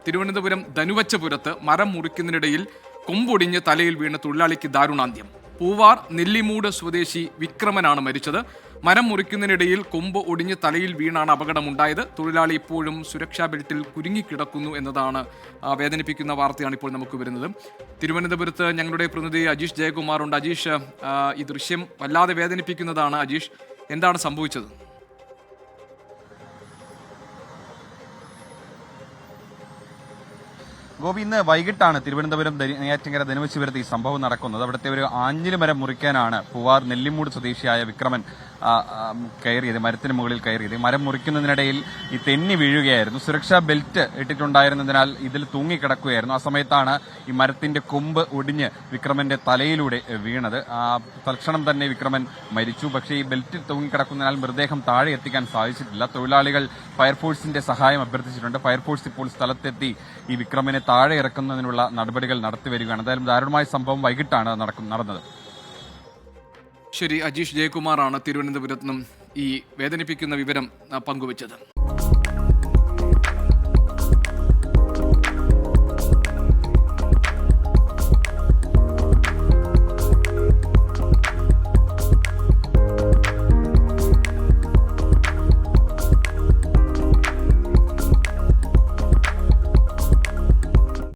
തിരുവനന്തപുരം ധനുവച്ചപുരത്ത് മരം മുറിക്കുന്നതിനിടയിൽ കൊമ്പൊടിഞ്ഞ് തലയിൽ വീണ തൊഴിലാളിക്ക് ദാരുണാന്ത്യം. പൂവാർ നെല്ലിമൂട് സ്വദേശി വിക്രമനാണ് മരിച്ചത്. മരം മുറിക്കുന്നതിനിടയിൽ കൊമ്പ് ഒടിഞ്ഞ് തലയിൽ വീണാണ് അപകടമുണ്ടായത്. തൊഴിലാളി ഇപ്പോഴും സുരക്ഷാ ബെൽറ്റിൽ കുരുങ്ങിക്കിടക്കുന്നു എന്നതാണ് വേദനിപ്പിക്കുന്ന വാർത്തയാണ് ഇപ്പോൾ നമുക്ക് വരുന്നത്. തിരുവനന്തപുരത്ത് ഞങ്ങളുടെ പ്രതിനിധി അജീഷ് ജയകുമാർ ഉണ്ട്. അജീഷ്, ഈ ദൃശ്യം വല്ലാതെ വേദനിപ്പിക്കുന്നതാണ്. അജീഷ്, എന്താണ് സംഭവിച്ചത്? ഗോപി, ഇന്ന് വൈകിട്ടാണ് തിരുവനന്തപുരം നെയ്യാറ്റിൻകര ധനുവച്ചപുരത്ത് ഈ സംഭവം നടക്കുന്നത്. അവിടുത്തെ ഒരു ആഞ്ഞിലി മരം മുറിക്കാനാണ് പൂവാർ നെല്ലിമൂട് സ്വദേശിയായ വിക്രമൻ കയറിയത്, മരത്തിന് മുകളിൽ കയറിയത്. മരം മുറിക്കുന്നതിനിടയിൽ ഈ തെന്നി വീഴുകയായിരുന്നു. സുരക്ഷാ ബെൽറ്റ് ഇട്ടിട്ടുണ്ടായിരുന്നതിനാൽ ഇതിൽ തൂങ്ങിക്കിടക്കുകയായിരുന്നു. ആ സമയത്താണ് ഈ മരത്തിന്റെ കൊമ്പ് ഒടിഞ്ഞ് വിക്രമന്റെ തലയിലൂടെ വീണത്. തൽക്ഷണം തന്നെ വിക്രമൻ മരിച്ചു. പക്ഷേ ഈ ബെൽറ്റിൽ തൂങ്ങിക്കിടക്കുന്നതിനാൽ മൃതദേഹം താഴെ എത്തിക്കാൻ സാധിച്ചിട്ടില്ല. തൊഴിലാളികൾ ഫയർഫോഴ്സിന്റെ സഹായം അഭ്യർത്ഥിച്ചിട്ടുണ്ട്. ഫയർഫോഴ്സ് ഇപ്പോൾ സ്ഥലത്തെത്തി ഈ വിക്രമനെ താഴെ ഇറക്കുന്നതിനുള്ള നടപടികൾ നടത്തിവരികയാണ്. എന്തായാലും ദാരുണമായ സംഭവം വൈകിട്ടാണ് നടന്നത്. ശരി, അജീഷ് ജയകുമാറാണ് തിരുവനന്തപുരത്ത് നിന്നും ഈ വേദനിപ്പിക്കുന്ന വിവരം പങ്കുവച്ചത്.